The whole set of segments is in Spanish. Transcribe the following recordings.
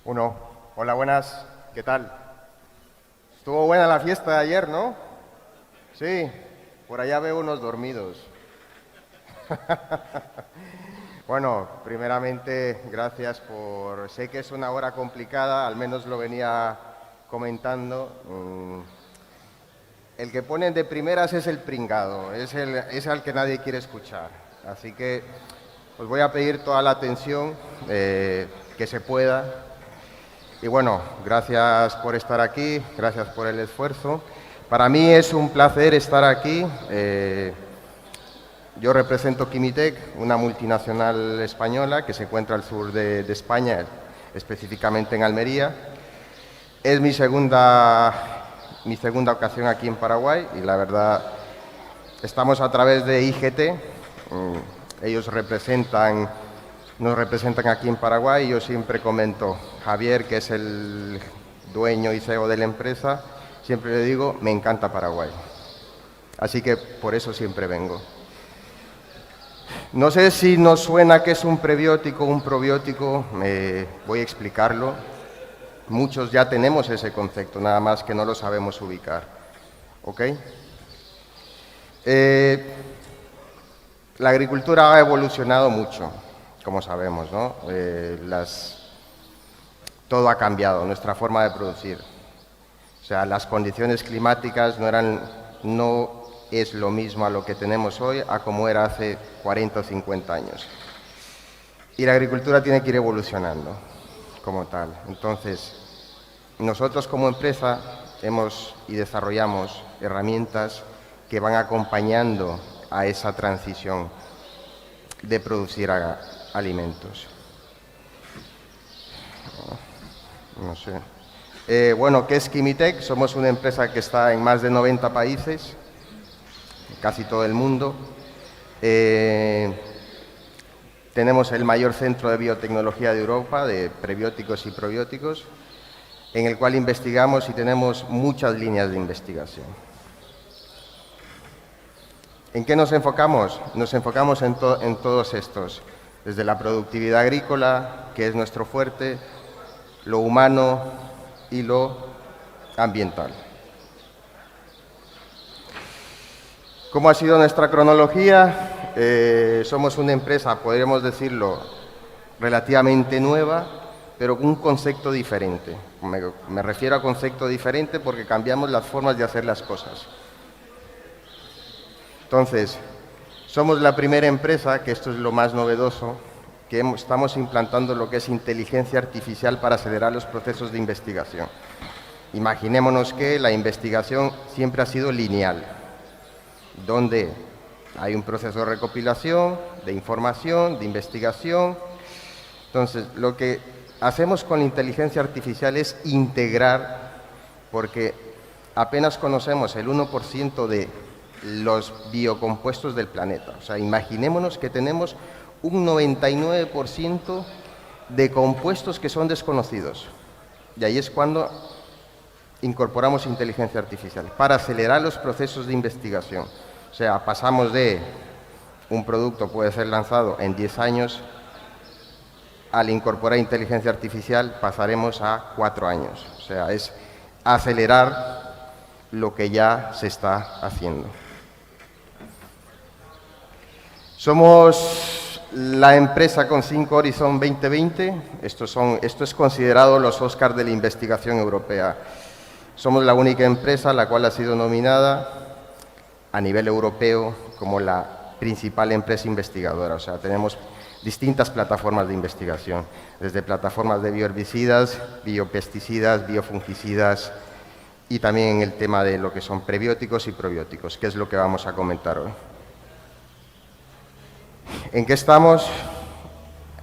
Uno. Hola, buenas. ¿Qué tal? Estuvo buena la fiesta de ayer, ¿no? Sí. Por allá veo unos dormidos. Bueno, primeramente, gracias por... Sé que es una hora complicada, al menos lo venía comentando. El que ponen de primeras es el pringado, es al que nadie quiere escuchar. Así que os voy a pedir toda la atención que se pueda. Y bueno, gracias por estar aquí, gracias por el esfuerzo. Para mí es un placer estar aquí. Yo represento Kimitec, una multinacional española que se encuentra al sur de España, específicamente en Almería. Es mi segunda ocasión aquí en Paraguay y la verdad estamos a través de IGT. Ellos nos representan aquí en Paraguay y yo siempre comento, Javier, que es el dueño y CEO de la empresa, siempre le digo, me encanta Paraguay. Así que por eso siempre vengo. No sé si nos suena que es un prebiótico, un probiótico, voy a explicarlo. Muchos ya tenemos ese concepto, nada más que no lo sabemos ubicar. ¿Ok? La agricultura ha evolucionado mucho, como sabemos, ¿no? Todo ha cambiado, nuestra forma de producir. O sea, las condiciones climáticas no es lo mismo a lo que tenemos hoy a como era hace 40 o 50 años. Y la agricultura tiene que ir evolucionando como tal. Entonces, nosotros como empresa hemos y desarrollamos herramientas que van acompañando a esa transición de producir alimentos. No sé. Bueno, ¿qué es Kimitec? Somos una empresa que está en más de 90 países, casi todo el mundo. Tenemos el mayor centro de biotecnología de Europa, de prebióticos y probióticos, en el cual investigamos y tenemos muchas líneas de investigación. ¿En qué nos enfocamos? Nos enfocamos en todos estos, desde la productividad agrícola, que es nuestro fuerte, lo humano y lo ambiental. ¿Cómo ha sido nuestra cronología? Somos una empresa, podríamos decirlo, relativamente nueva, pero con un concepto diferente. Me refiero a concepto diferente porque cambiamos las formas de hacer las cosas. Entonces, somos la primera empresa, que esto es lo más novedoso, que estamos implantando lo que es inteligencia artificial para acelerar los procesos de investigación. Imaginémonos que la investigación siempre ha sido lineal, donde hay un proceso de recopilación, de información, de investigación. Entonces, lo que hacemos con la inteligencia artificial es integrar, porque apenas conocemos el 1% de los biocompuestos del planeta. O sea, imaginémonos que tenemos un 99% de compuestos que son desconocidos. Y ahí es cuando incorporamos inteligencia artificial, para acelerar los procesos de investigación. O sea, pasamos de un producto puede ser lanzado en 10 años, al incorporar inteligencia artificial pasaremos a 4 años. O sea, es acelerar lo que ya se está haciendo. Somos la empresa con 5 Horizon 2020. Esto es considerado los Oscars de la investigación europea. Somos la única empresa la cual ha sido nominada a nivel europeo como la principal empresa investigadora. O sea, tenemos distintas plataformas de investigación, desde plataformas de bioherbicidas, biopesticidas, biofungicidas y también en el tema de lo que son prebióticos y probióticos, que es lo que vamos a comentar hoy. ¿En qué estamos?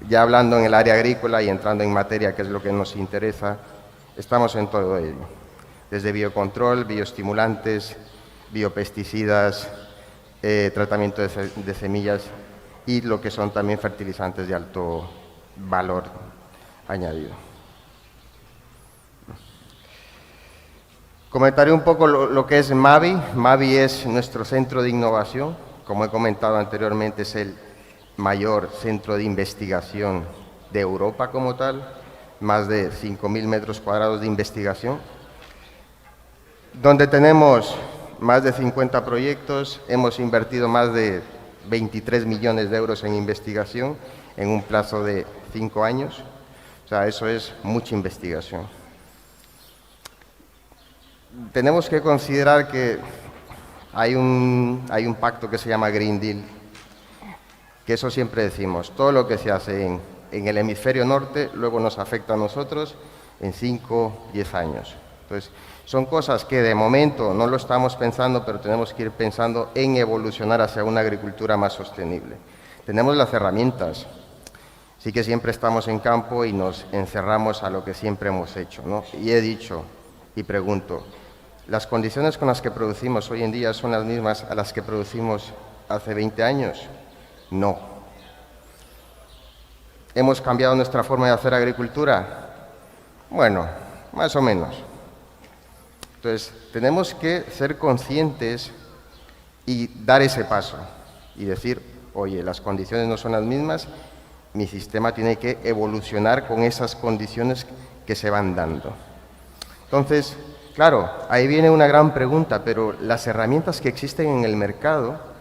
Ya hablando en el área agrícola y entrando en materia, que es lo que nos interesa, estamos en todo ello. Desde biocontrol, bioestimulantes, biopesticidas, tratamiento de semillas y lo que son también fertilizantes de alto valor añadido. Comentaré un poco lo que es Mavi. Mavi es nuestro centro de innovación. Como he comentado anteriormente, es el mayor centro de investigación de Europa como tal. más de 5.000 metros cuadrados de investigación, donde tenemos más de 50 proyectos, hemos invertido más de 23 millones de euros en investigación en un plazo de 5 años. O sea, eso es mucha investigación. Tenemos que considerar que hay un pacto que se llama Green Deal, que eso siempre decimos, todo lo que se hace en el hemisferio norte luego nos afecta a nosotros en 5, 10 años. Entonces, son cosas que de momento no lo estamos pensando, pero tenemos que ir pensando en evolucionar hacia una agricultura más sostenible. Tenemos las herramientas, sí que siempre estamos en campo y nos encerramos a lo que siempre hemos hecho, ¿no? Y he dicho y pregunto, ¿las condiciones con las que producimos hoy en día son las mismas a las que producimos hace 20 años? No. ¿Hemos cambiado nuestra forma de hacer agricultura? Bueno, más o menos. Entonces, tenemos que ser conscientes y dar ese paso y decir, oye, las condiciones no son las mismas, mi sistema tiene que evolucionar con esas condiciones que se van dando. Entonces, claro, ahí viene una gran pregunta, pero las herramientas que existen en el mercado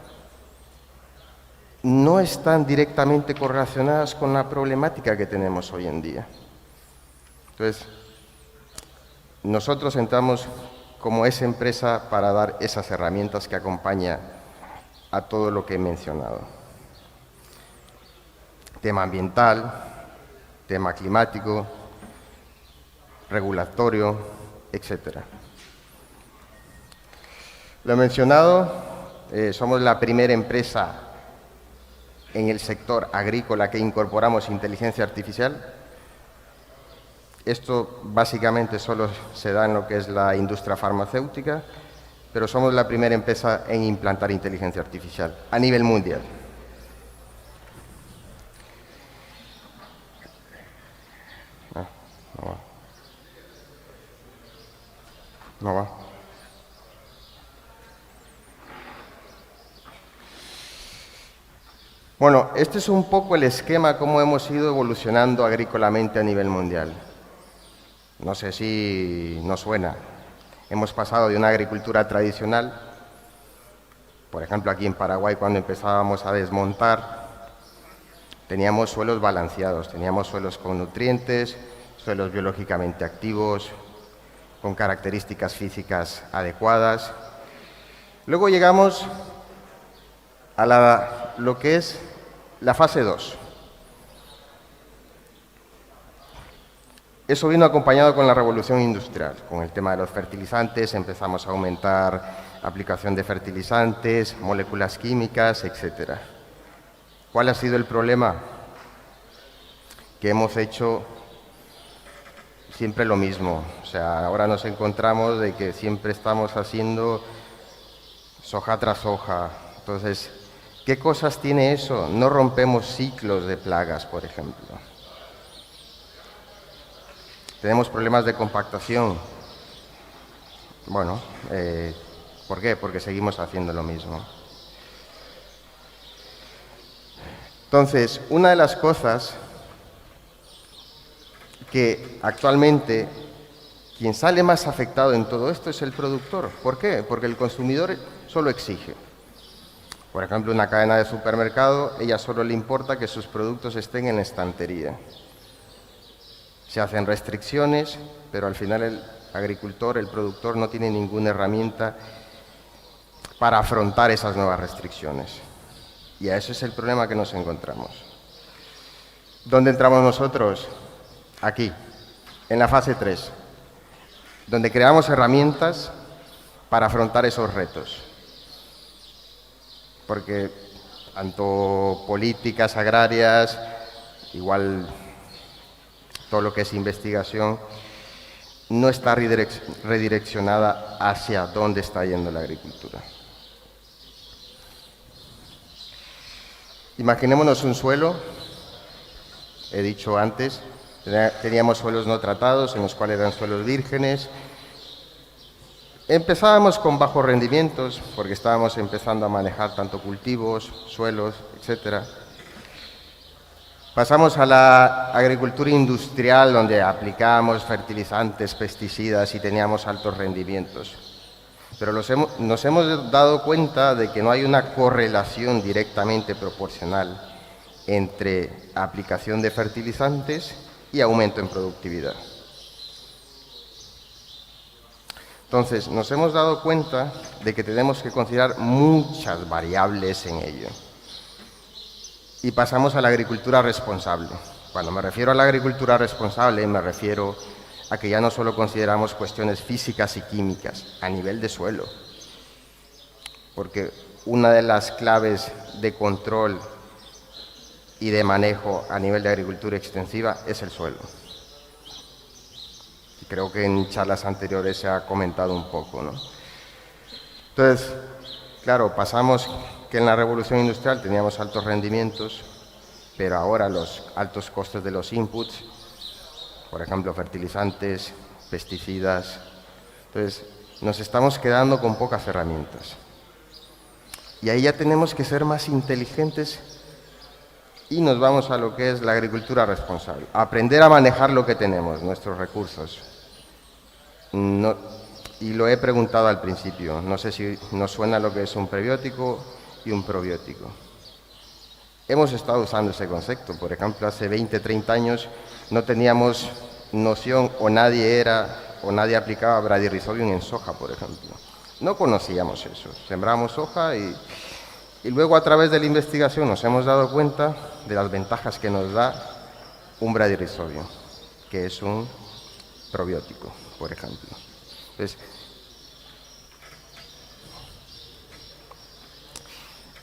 no están directamente correlacionadas con la problemática que tenemos hoy en día. Entonces, nosotros entramos como esa empresa para dar esas herramientas que acompañan a todo lo que he mencionado. Tema ambiental, tema climático, regulatorio, etcétera. Lo he mencionado, somos la primera empresa en el sector agrícola que incorporamos inteligencia artificial. Esto básicamente solo se da en lo que es la industria farmacéutica, pero somos la primera empresa en implantar inteligencia artificial a nivel mundial. No va. Bueno, este es un poco el esquema cómo hemos ido evolucionando agrícolamente a nivel mundial. No sé si nos suena. Hemos pasado de una agricultura tradicional, por ejemplo aquí en Paraguay cuando empezábamos a desmontar, teníamos suelos balanceados, teníamos suelos con nutrientes, suelos biológicamente activos, con características físicas adecuadas. Luego llegamos a lo que es la fase 2. Eso vino acompañado con la revolución industrial, con el tema de los fertilizantes, empezamos a aumentar aplicación de fertilizantes, moléculas químicas, etc. ¿Cuál ha sido el problema? Que hemos hecho siempre lo mismo. O sea, ahora nos encontramos de que siempre estamos haciendo soja tras hoja. Entonces, ¿qué cosas tiene eso? No rompemos ciclos de plagas, por ejemplo. Tenemos problemas de compactación. Bueno, ¿por qué? Porque seguimos haciendo lo mismo. Entonces, una de las cosas que actualmente quien sale más afectado en todo esto es el productor. ¿Por qué? Porque el consumidor solo exige. Por ejemplo, una cadena de supermercado, ella solo le importa que sus productos estén en la estantería. Se hacen restricciones, pero al final el agricultor, el productor, no tiene ninguna herramienta para afrontar esas nuevas restricciones. Y a ese es el problema que nos encontramos. ¿Dónde entramos nosotros? Aquí, en la fase 3, donde creamos herramientas para afrontar esos retos. Porque tanto políticas agrarias, igual todo lo que es investigación, no está redireccionada hacia dónde está yendo la agricultura. Imaginémonos un suelo, he dicho antes, teníamos suelos no tratados, en los cuales eran suelos vírgenes. Empezábamos con bajos rendimientos, porque estábamos empezando a manejar tanto cultivos, suelos, etc. Pasamos a la agricultura industrial, donde aplicábamos fertilizantes, pesticidas y teníamos altos rendimientos. Pero nos hemos dado cuenta de que no hay una correlación directamente proporcional entre aplicación de fertilizantes y aumento en productividad. Entonces, nos hemos dado cuenta de que tenemos que considerar muchas variables en ello. Y pasamos a la agricultura responsable. Cuando me refiero a la agricultura responsable, me refiero a que ya no solo consideramos cuestiones físicas y químicas a nivel de suelo, porque una de las claves de control y de manejo a nivel de agricultura extensiva es el suelo. Y creo que en charlas anteriores se ha comentado un poco, ¿no? Entonces, claro, pasamos que en la revolución industrial teníamos altos rendimientos, pero ahora los altos costes de los inputs, por ejemplo, fertilizantes, pesticidas, entonces nos estamos quedando con pocas herramientas. Y ahí ya tenemos que ser más inteligentes y nos vamos a lo que es la agricultura responsable. Aprender a manejar lo que tenemos, nuestros recursos. Y lo he preguntado al principio, no sé si nos suena lo que es un prebiótico y un probiótico. Hemos estado usando ese concepto, por ejemplo, hace 20, 30 años no teníamos noción o nadie aplicaba Bradyrhizobium en soja, por ejemplo. No conocíamos eso, sembramos soja y luego a través de la investigación nos hemos dado cuenta de las ventajas que nos da un Bradyrhizobium, que es un probiótico, por ejemplo. Entonces,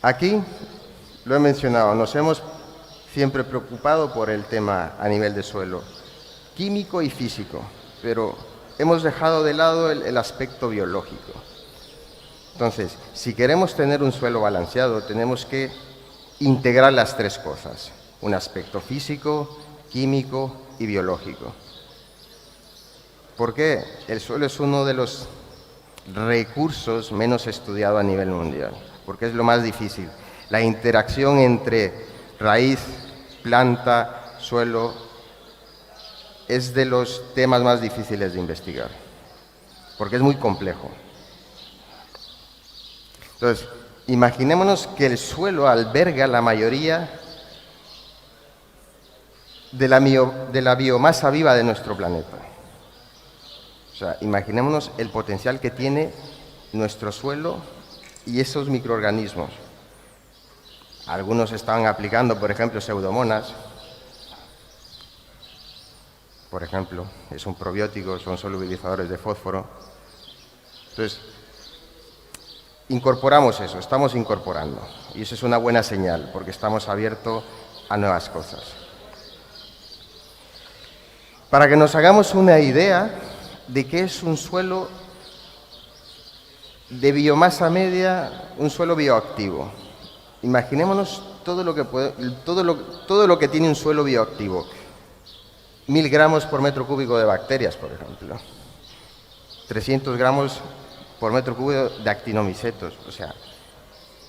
aquí lo he mencionado, nos hemos siempre preocupado por el tema a nivel de suelo, químico y físico, pero hemos dejado de lado el aspecto biológico. Entonces, si queremos tener un suelo balanceado, tenemos que integrar las tres cosas, un aspecto físico, químico y biológico. ¿Por qué? El suelo es uno de los recursos menos estudiados a nivel mundial, porque es lo más difícil. La interacción entre raíz, planta, suelo, es de los temas más difíciles de investigar, porque es muy complejo. Entonces, imaginémonos que el suelo alberga la mayoría de la biomasa viva de nuestro planeta. O sea, imaginémonos el potencial que tiene nuestro suelo y esos microorganismos. Algunos estaban aplicando, por ejemplo, pseudomonas. Por ejemplo, es un probiótico, son solubilizadores de fósforo. Entonces, incorporamos eso, estamos incorporando. Y eso es una buena señal, porque estamos abiertos a nuevas cosas. Para que nos hagamos una idea de qué es un suelo de biomasa media, un suelo bioactivo. Imaginémonos todo lo que tiene un suelo bioactivo. 1000 gramos por metro cúbico de bacterias, por ejemplo. 300 gramos por metro cúbico de actinomicetos. O sea,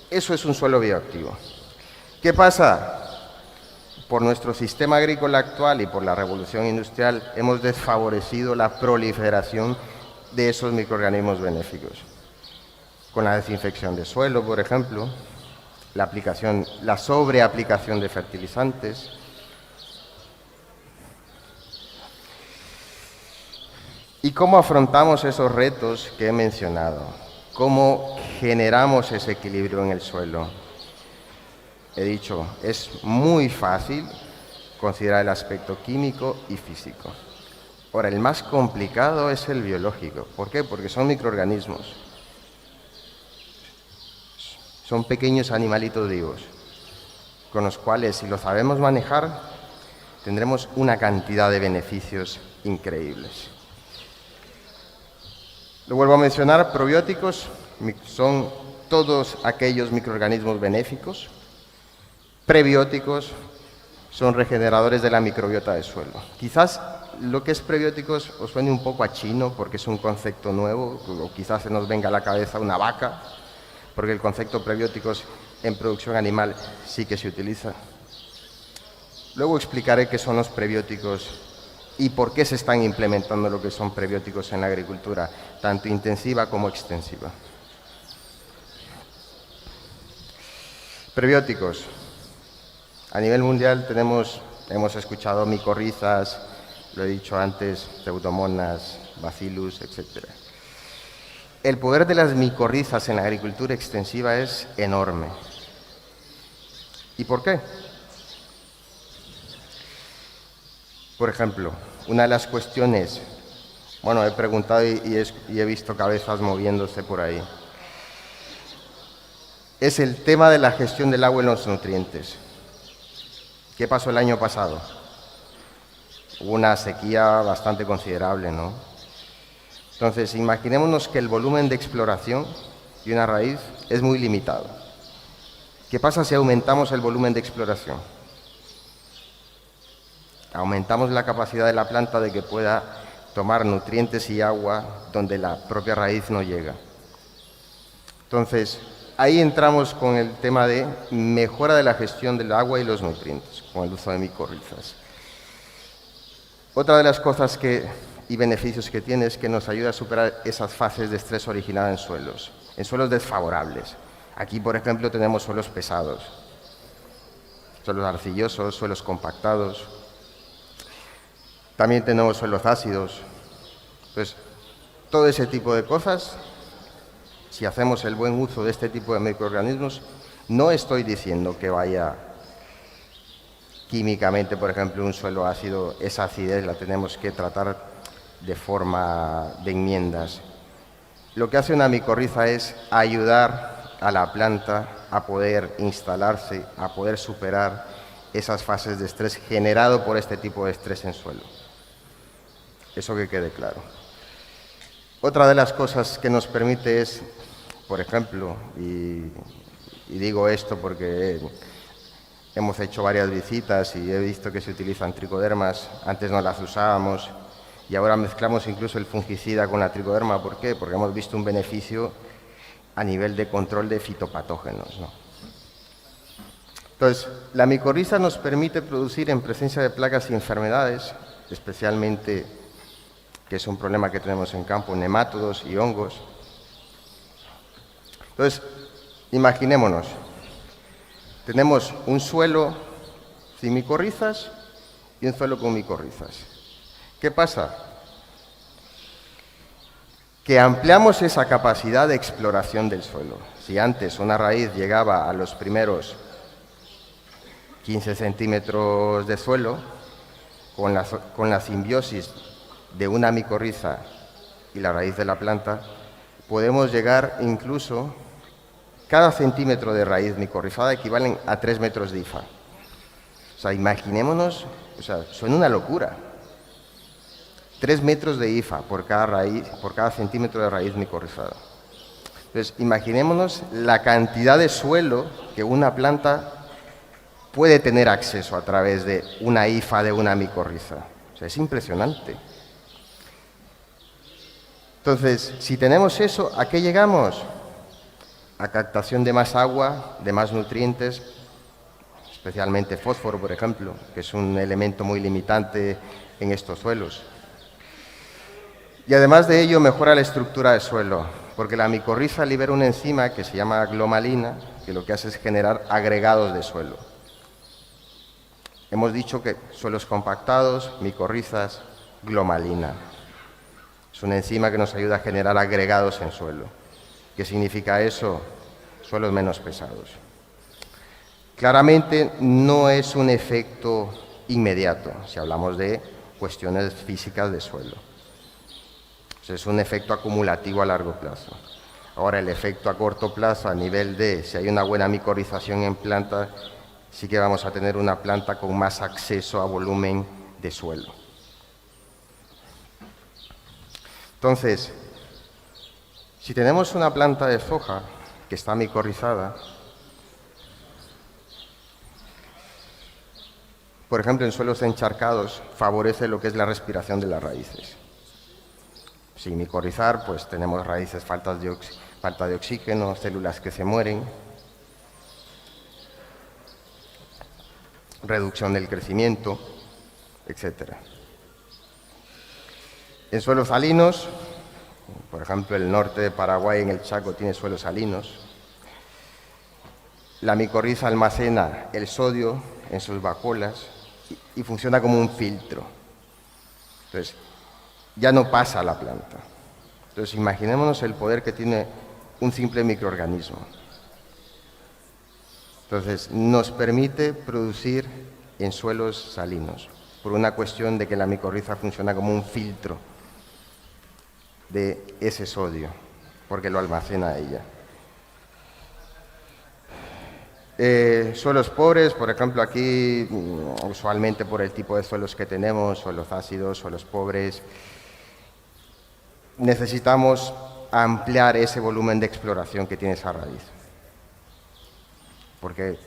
eso es un suelo bioactivo. ¿Qué pasa? Por nuestro sistema agrícola actual y por la revolución industrial hemos desfavorecido la proliferación de esos microorganismos benéficos. Con la desinfección de suelo, por ejemplo, la sobreaplicación de fertilizantes. ¿Y cómo afrontamos esos retos que he mencionado? ¿Cómo generamos ese equilibrio en el suelo? He dicho, es muy fácil considerar el aspecto químico y físico. Ahora, el más complicado es el biológico. ¿Por qué? Porque son microorganismos. Son pequeños animalitos vivos, con los cuales, si lo sabemos manejar, tendremos una cantidad de beneficios increíbles. Lo vuelvo a mencionar, probióticos son todos aquellos microorganismos benéficos. Prebióticos son regeneradores de la microbiota del suelo. Quizás lo que es prebióticos os suene un poco a chino porque es un concepto nuevo, o quizás se nos venga a la cabeza una vaca, porque el concepto prebióticos en producción animal sí que se utiliza. Luego explicaré qué son los prebióticos y por qué se están implementando lo que son prebióticos en la agricultura, tanto intensiva como extensiva. Prebióticos. A nivel mundial hemos escuchado micorrizas, lo he dicho antes, pseudomonas, bacillus, etc. El poder de las micorrizas en la agricultura extensiva es enorme. ¿Y por qué? Por ejemplo, una de las cuestiones, bueno, he preguntado y he visto cabezas moviéndose por ahí, es el tema de la gestión del agua y los nutrientes. ¿Qué pasó el año pasado? Hubo una sequía bastante considerable, ¿no? Entonces, imaginémonos que el volumen de exploración de una raíz es muy limitado. ¿Qué pasa si aumentamos el volumen de exploración? Aumentamos la capacidad de la planta de que pueda tomar nutrientes y agua donde la propia raíz no llega. Entonces, ahí entramos con el tema de mejora de la gestión del agua y los nutrientes, con el uso de micorrizas. Otra de las cosas y beneficios que tiene es que nos ayuda a superar esas fases de estrés originadas en suelos desfavorables. Aquí, por ejemplo, tenemos suelos pesados, suelos arcillosos, suelos compactados. También tenemos suelos ácidos. Pues todo ese tipo de cosas, si hacemos el buen uso de este tipo de microorganismos, no estoy diciendo que vaya químicamente, por ejemplo, un suelo ácido, esa acidez la tenemos que tratar de forma de enmiendas. Lo que hace una micorriza es ayudar a la planta a poder instalarse, a poder superar esas fases de estrés generado por este tipo de estrés en suelo. Eso que quede claro. Otra de las cosas que nos permite es, por ejemplo, y digo esto porque hemos hecho varias visitas y he visto que se utilizan tricodermas, antes no las usábamos y ahora mezclamos incluso el fungicida con la tricoderma. ¿Por qué? Porque hemos visto un beneficio a nivel de control de fitopatógenos, ¿no? Entonces, la micorriza nos permite producir en presencia de plagas y enfermedades, especialmente, que es un problema que tenemos en campo, nemátodos y hongos. Entonces, imaginémonos, tenemos un suelo sin micorrizas y un suelo con micorrizas. ¿Qué pasa? Que ampliamos esa capacidad de exploración del suelo. Si antes una raíz llegaba a los primeros 15 centímetros de suelo, con la simbiosis de una micorriza y la raíz de la planta, podemos llegar incluso, cada centímetro de raíz micorrizada equivalen a 3 metros de IFA. O sea, imaginémonos, suena una locura. 3 metros de IFA por cada centímetro de raíz micorrizada. Entonces, imaginémonos la cantidad de suelo que una planta puede tener acceso a través de una IFA de una micorriza. O sea, es impresionante. Entonces, si tenemos eso, ¿a qué llegamos? A captación de más agua, de más nutrientes, especialmente fósforo, por ejemplo, que es un elemento muy limitante en estos suelos. Y además de ello, mejora la estructura del suelo, porque la micorriza libera una enzima que se llama glomalina, que lo que hace es generar agregados de suelo. Hemos dicho que suelos compactados, micorrizas, glomalina. Es una enzima que nos ayuda a generar agregados en suelo. ¿Qué significa eso? Suelos menos pesados. Claramente no es un efecto inmediato, si hablamos de cuestiones físicas de suelo. Es un efecto acumulativo a largo plazo. Ahora, el efecto a corto plazo, a nivel de si hay una buena micorrización en planta, sí que vamos a tener una planta con más acceso a volumen de suelo. Entonces, si tenemos una planta de soja que está micorrizada, por ejemplo, en suelos encharcados, favorece lo que es la respiración de las raíces. Sin micorrizar, pues tenemos raíces falta de oxígeno, células que se mueren. reducción del crecimiento, etc. En suelos salinos, por ejemplo, el norte de Paraguay, en el Chaco, tiene suelos salinos. La micorriza almacena el sodio en sus vacuolas y funciona como un filtro. Entonces, ya no pasa a la planta. Entonces, imaginémonos el poder que tiene un simple microorganismo. Entonces, nos permite producir en suelos salinos, por una cuestión de que la micorriza funciona como un filtro de ese sodio, porque lo almacena ella. Suelos pobres, por ejemplo, aquí, usualmente por el tipo de suelos que tenemos, suelos ácidos, suelos pobres, necesitamos ampliar ese volumen de exploración que tiene esa raíz. Porque,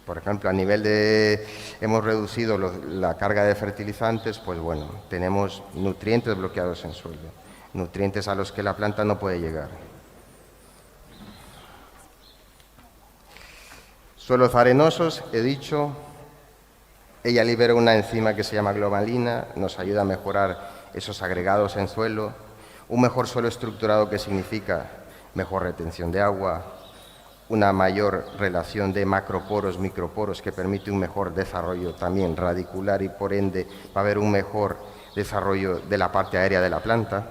por ejemplo, a nivel de... hemos reducido la carga de fertilizantes, pues bueno, tenemos nutrientes bloqueados en suelo, nutrientes a los que la planta no puede llegar. Suelos arenosos, he dicho, ella libera una enzima que se llama glomalina, nos ayuda a mejorar esos agregados en suelo, un mejor suelo estructurado que significa mejor retención de agua, una mayor relación de macroporos, microporos que permite un mejor desarrollo también radicular y por ende va a haber un mejor desarrollo de la parte aérea de la planta.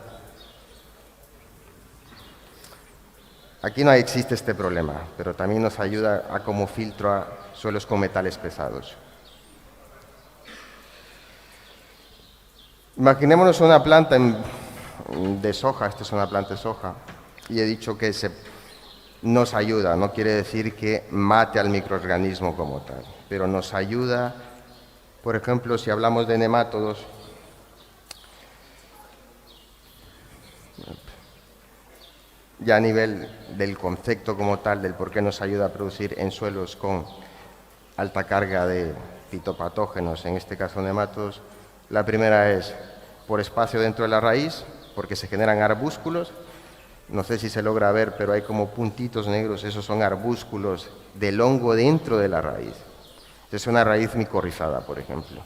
Aquí no existe este problema, pero también nos ayuda a como filtro a suelos con metales pesados. Imaginémonos una planta de soja, esta es una planta de soja, y he dicho que nos ayuda, no quiere decir que mate al microorganismo como tal, pero nos ayuda, por ejemplo, si hablamos de nemátodos, ya a nivel del concepto como tal, del por qué nos ayuda a producir en suelos con alta carga de fitopatógenos, en este caso nemátodos, la primera es por espacio dentro de la raíz, porque se generan arbúsculos, no sé si se logra ver, pero hay como puntitos negros, esos son arbúsculos del hongo dentro de la raíz. Es una raíz micorrizada, por ejemplo.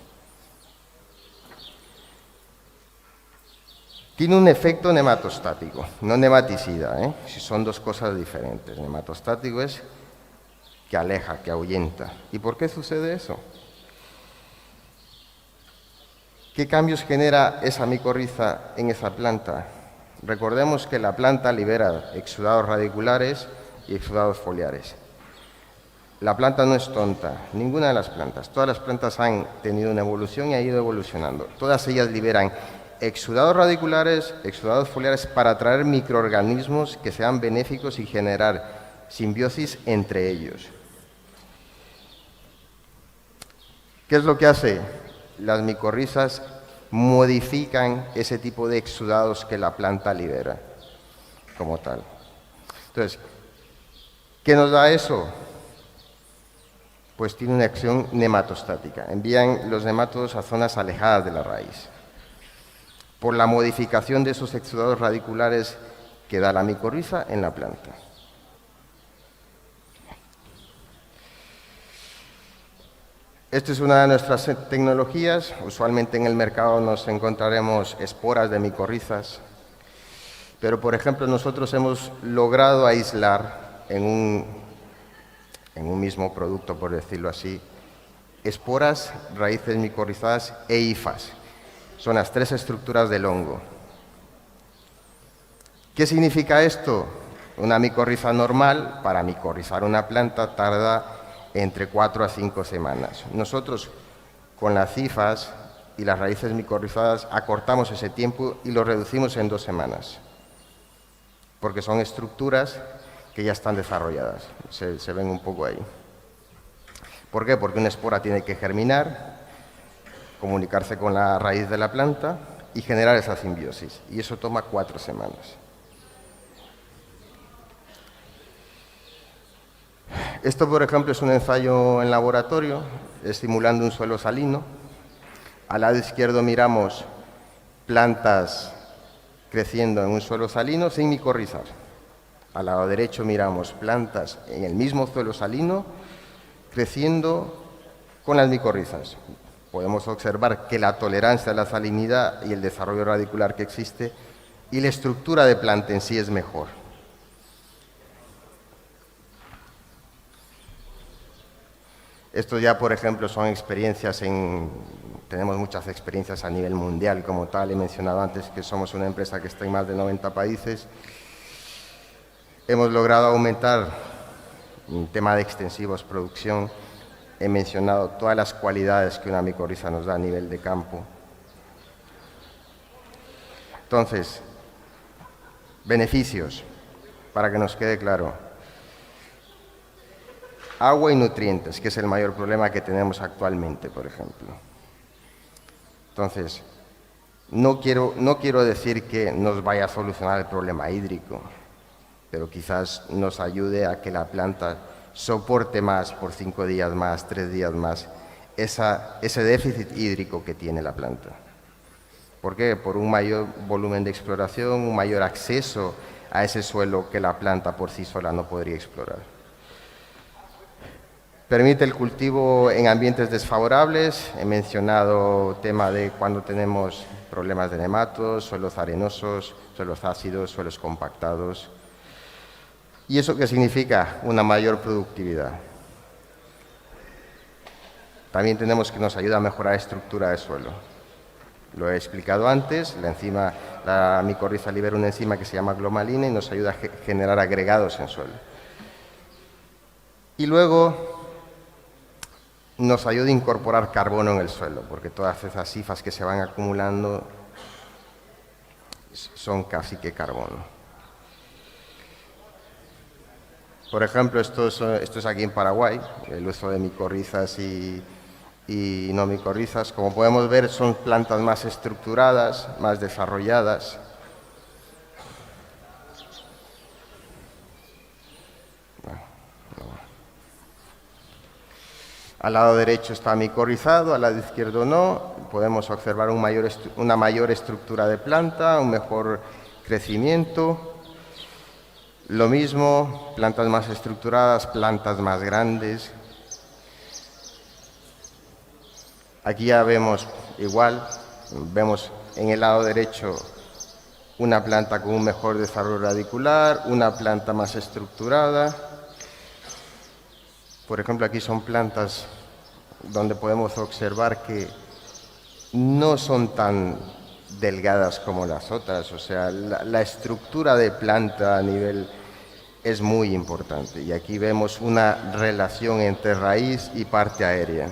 Tiene un efecto nematostático, no nematicida, si son dos cosas diferentes. Nematostático es que aleja, que ahuyenta. ¿Y por qué sucede eso? ¿Qué cambios genera esa micorriza en esa planta? Recordemos que la planta libera exudados radiculares y exudados foliares. La planta no es tonta, ninguna de las plantas. Todas las plantas han tenido una evolución y han ido evolucionando. Todas ellas liberan exudados radiculares, exudados foliares para atraer microorganismos que sean benéficos y generar simbiosis entre ellos. ¿Qué es lo que hace? Las micorrizas modifican ese tipo de exudados que la planta libera como tal. Entonces, ¿qué nos da eso? Pues tiene una acción nematostática. Envían los nemátodos a zonas alejadas de la raíz. Por la modificación de esos exudados radiculares que da la micorriza en la planta. Esta es una de nuestras tecnologías. Usualmente en el mercado nos encontraremos esporas de micorrizas, pero por ejemplo nosotros hemos logrado aislar en un mismo producto, por decirlo así, esporas, raíces micorrizadas e hifas. Son las tres estructuras del hongo. ¿Qué significa esto? Una micorriza normal, para micorrizar una planta, tarda entre 4 a 5 semanas. Nosotros, con las hifas y las raíces micorrizadas, acortamos ese tiempo y lo reducimos en 2 semanas, porque son estructuras que ya están desarrolladas, se ven un poco ahí. ¿Por qué? Porque una espora tiene que germinar, comunicarse con la raíz de la planta y generar esa simbiosis, y eso toma 4 semanas. Esto, por ejemplo, es un ensayo en laboratorio, estimulando un suelo salino. Al lado izquierdo miramos plantas creciendo en un suelo salino sin micorrizar. Al lado derecho miramos plantas en el mismo suelo salino creciendo con las micorrizas. Podemos observar que la tolerancia a la salinidad y el desarrollo radicular que existe y la estructura de planta en sí es mejor. Esto ya, por ejemplo, son experiencias tenemos muchas experiencias a nivel mundial como tal. He mencionado antes que somos una empresa que está en más de 90 países. Hemos logrado aumentar en tema de extensivos, producción. He mencionado todas las cualidades que una micorriza nos da a nivel de campo. Entonces, beneficios, para que nos quede claro. Agua y nutrientes, que es el mayor problema que tenemos actualmente, por ejemplo. Entonces, no quiero decir que nos vaya a solucionar el problema hídrico, pero quizás nos ayude a que la planta soporte más por 5 días más, 3 días más, ese déficit hídrico que tiene la planta. ¿Por qué? Por un mayor volumen de exploración, un mayor acceso a ese suelo que la planta por sí sola no podría explorar. Permite el cultivo en ambientes desfavorables. He mencionado el tema de cuando tenemos problemas de nematos, suelos arenosos, suelos ácidos, suelos compactados. ¿Y eso qué significa? Una mayor productividad. También tenemos que nos ayuda a mejorar la estructura del suelo. Lo he explicado antes, la micorriza libera una enzima que se llama glomalina y nos ayuda a generar agregados en suelo. Y luego nos ayuda a incorporar carbono en el suelo, porque todas esas hifas que se van acumulando son casi que carbono. Por ejemplo, esto es aquí en Paraguay, el uso de micorrizas y no micorrizas. Como podemos ver, son plantas más estructuradas, más desarrolladas. Al lado derecho está micorrizado, al lado izquierdo no. Podemos observar una mayor estructura de planta, un mejor crecimiento. Lo mismo, plantas más estructuradas, plantas más grandes. Aquí ya vemos igual, vemos en el lado derecho una planta con un mejor desarrollo radicular, una planta más estructurada. Por ejemplo, aquí son plantas donde podemos observar que no son tan delgadas como las otras, o sea, la estructura de planta a nivel es muy importante. Y aquí vemos una relación entre raíz y parte aérea.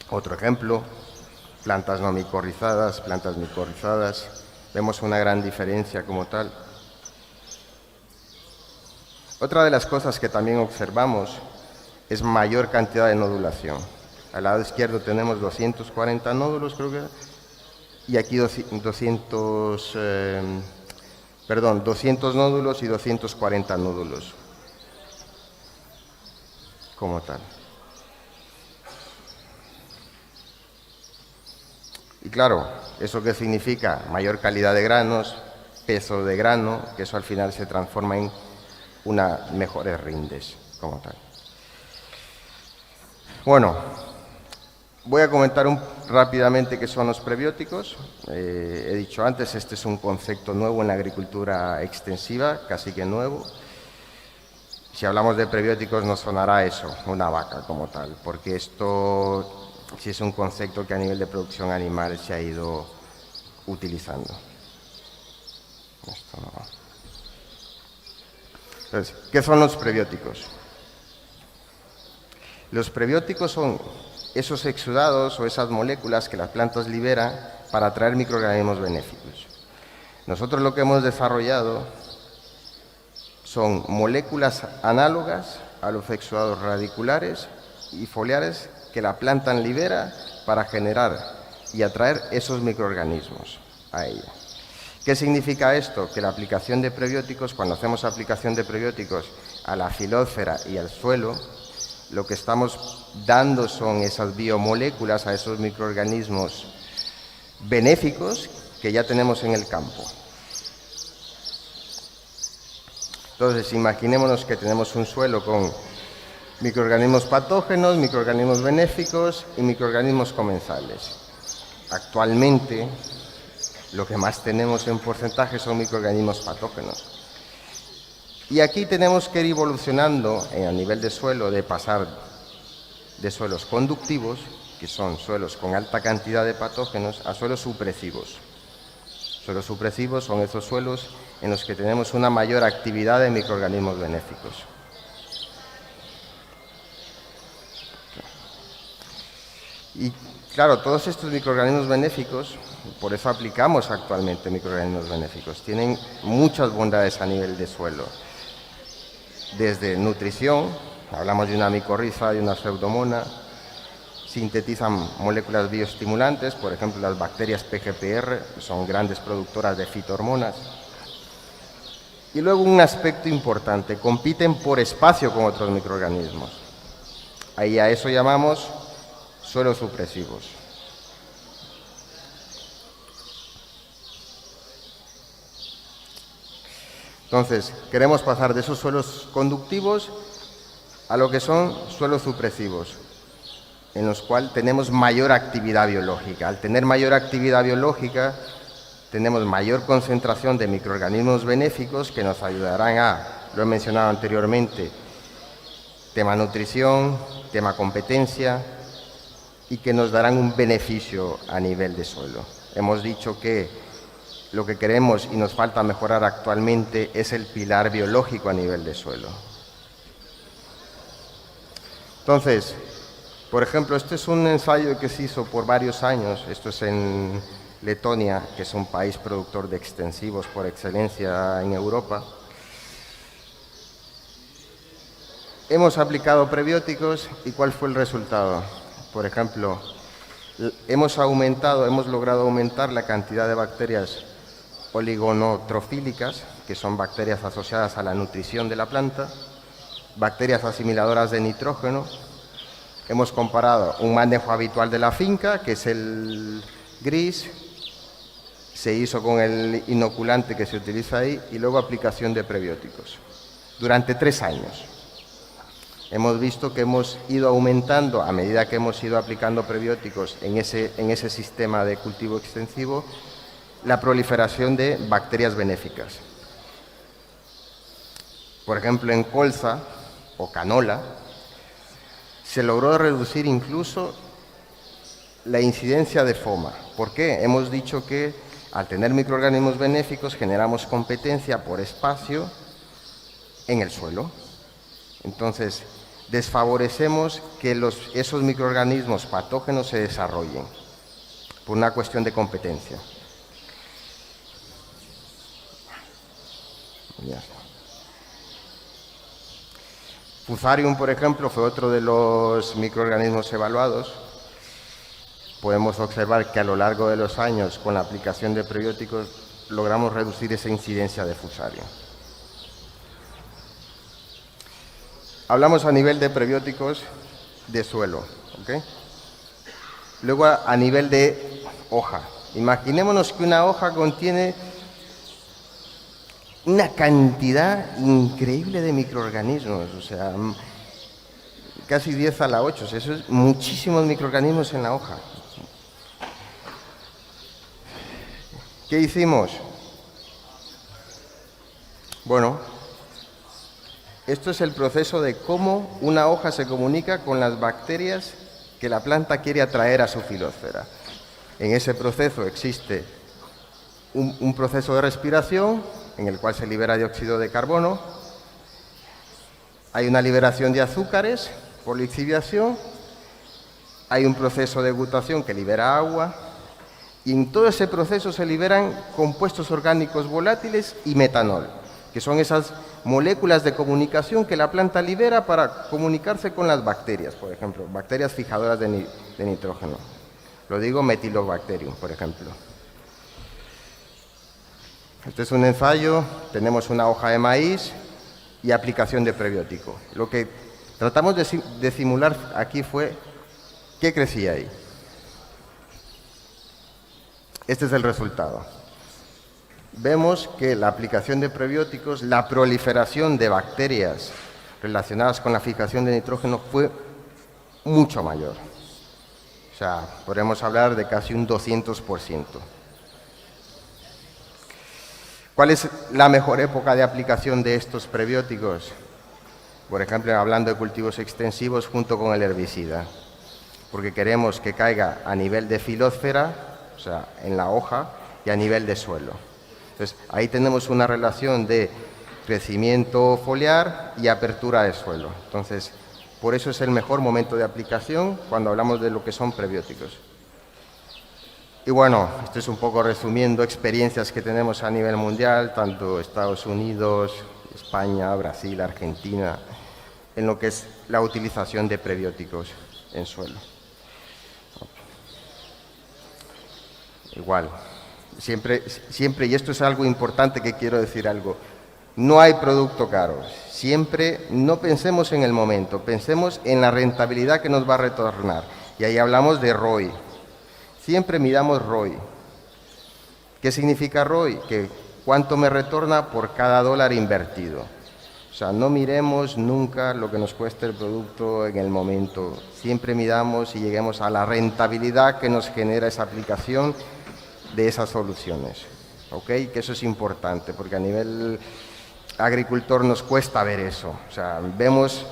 Otro ejemplo, plantas no micorrizadas, plantas micorrizadas. Vemos una gran diferencia como tal. Otra de las cosas que también observamos es mayor cantidad de nodulación. Al lado izquierdo tenemos 240 nódulos, creo que, y aquí 200 nódulos y 240 nódulos como tal. Y claro, ¿eso qué significa? Mayor calidad de granos, peso de grano, que eso al final se transforma en mejores rindes como tal. Bueno, voy a comentar rápidamente qué son los prebióticos. He dicho antes, este es un concepto nuevo en la agricultura extensiva, casi que nuevo. Si hablamos de prebióticos nos sonará eso, una vaca como tal, porque esto sí es un concepto que a nivel de producción animal se ha ido utilizando. Esto no va. Entonces, ¿qué son los prebióticos? Los prebióticos son esos exudados o esas moléculas que las plantas liberan para atraer microorganismos benéficos. Nosotros lo que hemos desarrollado son moléculas análogas a los exudados radiculares y foliares que la planta libera para generar y atraer esos microorganismos a ella. ¿Qué significa esto? Que la aplicación de prebióticos, cuando hacemos aplicación de prebióticos a la filósfera y al suelo, lo que estamos dando son esas biomoléculas a esos microorganismos benéficos que ya tenemos en el campo. Entonces, imaginémonos que tenemos un suelo con Microorganismos patógenos, microorganismos benéficos y microorganismos comensales. Actualmente, lo que más tenemos en porcentaje son microorganismos patógenos. Y aquí tenemos que ir evolucionando a nivel de suelo, de pasar de suelos conductivos, que son suelos con alta cantidad de patógenos, a suelos supresivos. Suelos supresivos son esos suelos en los que tenemos una mayor actividad de microorganismos benéficos. Y claro, todos estos microorganismos benéficos, por eso aplicamos actualmente microorganismos benéficos, tienen muchas bondades a nivel de suelo. Desde nutrición, hablamos de una micorriza y una pseudomona, sintetizan moléculas bioestimulantes, por ejemplo las bacterias PGPR, son grandes productoras de fitohormonas. Y luego un aspecto importante, compiten por espacio con otros microorganismos. Ahí a eso llamamos suelos supresivos. Entonces, queremos pasar de esos suelos conductivos a lo que son suelos supresivos, en los cuales tenemos mayor actividad biológica. Al tener mayor actividad biológica, tenemos mayor concentración de microorganismos benéficos que nos ayudarán a, lo he mencionado anteriormente, tema nutrición, tema competencia, y que nos darán un beneficio a nivel de suelo. Hemos dicho que lo que queremos y nos falta mejorar actualmente es el pilar biológico a nivel de suelo. Entonces, por ejemplo, este es un ensayo que se hizo por varios años. Esto es en Letonia, que es un país productor de extensivos por excelencia en Europa. Hemos aplicado prebióticos y ¿cuál fue el resultado? Por ejemplo, hemos logrado aumentar la cantidad de bacterias oligonotrofílicas, que son bacterias asociadas a la nutrición de la planta, bacterias asimiladoras de nitrógeno. Hemos comparado un manejo habitual de la finca, que es el gris, se hizo con el inoculante que se utiliza ahí, y luego aplicación de prebióticos. Durante 3 años. Hemos visto que hemos ido aumentando, a medida que hemos ido aplicando prebióticos en ese sistema de cultivo extensivo, la proliferación de bacterias benéficas. Por ejemplo, en colza o canola, se logró reducir incluso la incidencia de FOMA. ¿Por qué? Hemos dicho que al tener microorganismos benéficos generamos competencia por espacio en el suelo. Entonces, desfavorecemos que esos microorganismos patógenos se desarrollen por una cuestión de competencia. Fusarium, por ejemplo, fue otro de los microorganismos evaluados. Podemos observar que a lo largo de los años, con la aplicación de prebióticos, logramos reducir esa incidencia de Fusarium. Hablamos a nivel de prebióticos de suelo, ¿ok? Luego a nivel de hoja. Imaginémonos que una hoja contiene una cantidad increíble de microorganismos, o sea, casi 10 a la 8, eso es muchísimos microorganismos en la hoja. ¿Qué hicimos? Bueno, esto es el proceso de cómo una hoja se comunica con las bacterias que la planta quiere atraer a su filósfera. En ese proceso existe un proceso de respiración en el cual se libera dióxido de carbono, hay una liberación de azúcares por lixiviación, hay un proceso de degustación que libera agua, y en todo ese proceso se liberan compuestos orgánicos volátiles y metanol, que son esas moléculas de comunicación que la planta libera para comunicarse con las bacterias, por ejemplo, bacterias fijadoras de nitrógeno. Lo digo Metylobacterium, por ejemplo. Este es un ensayo, tenemos una hoja de maíz y aplicación de prebiótico. Lo que tratamos de simular aquí fue qué crecía ahí. Este es el resultado. Vemos que la aplicación de prebióticos, la proliferación de bacterias relacionadas con la fijación de nitrógeno fue mucho mayor. O sea, podemos hablar de casi un 200%. ¿Cuál es la mejor época de aplicación de estos prebióticos? Por ejemplo, hablando de cultivos extensivos junto con el herbicida, porque queremos que caiga a nivel de filósfera, o sea, en la hoja, y a nivel de suelo. Entonces, ahí tenemos una relación de crecimiento foliar y apertura de suelo. Entonces, por eso es el mejor momento de aplicación cuando hablamos de lo que son prebióticos. Y bueno, esto es un poco resumiendo experiencias que tenemos a nivel mundial, tanto Estados Unidos, España, Brasil, Argentina, en lo que es la utilización de prebióticos en suelo. Igual, siempre, y esto es algo importante que quiero decir algo, no hay producto caro. Siempre no pensemos en el momento, pensemos en la rentabilidad que nos va a retornar. Y ahí hablamos de ROI. Siempre miramos ROI. ¿Qué significa ROI? Que cuánto me retorna por cada dólar invertido. O sea, no miremos nunca lo que nos cueste el producto en el momento. Siempre miramos y lleguemos a la rentabilidad que nos genera esa aplicación de esas soluciones. ¿Ok? Que eso es importante, porque a nivel agricultor nos cuesta ver eso. O sea, vemos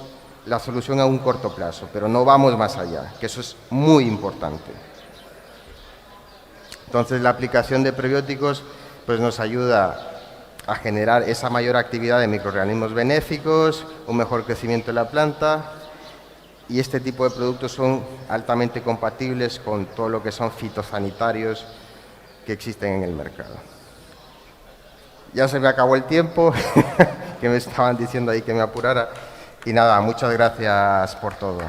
la solución a un corto plazo, pero no vamos más allá, que eso es muy importante. Entonces, la aplicación de prebióticos pues, nos ayuda a generar esa mayor actividad de microorganismos benéficos, un mejor crecimiento de la planta, y este tipo de productos son altamente compatibles con todo lo que son fitosanitarios que existen en el mercado. Ya se me acabó el tiempo, que me estaban diciendo ahí que me apurara, y nada, muchas gracias por todo.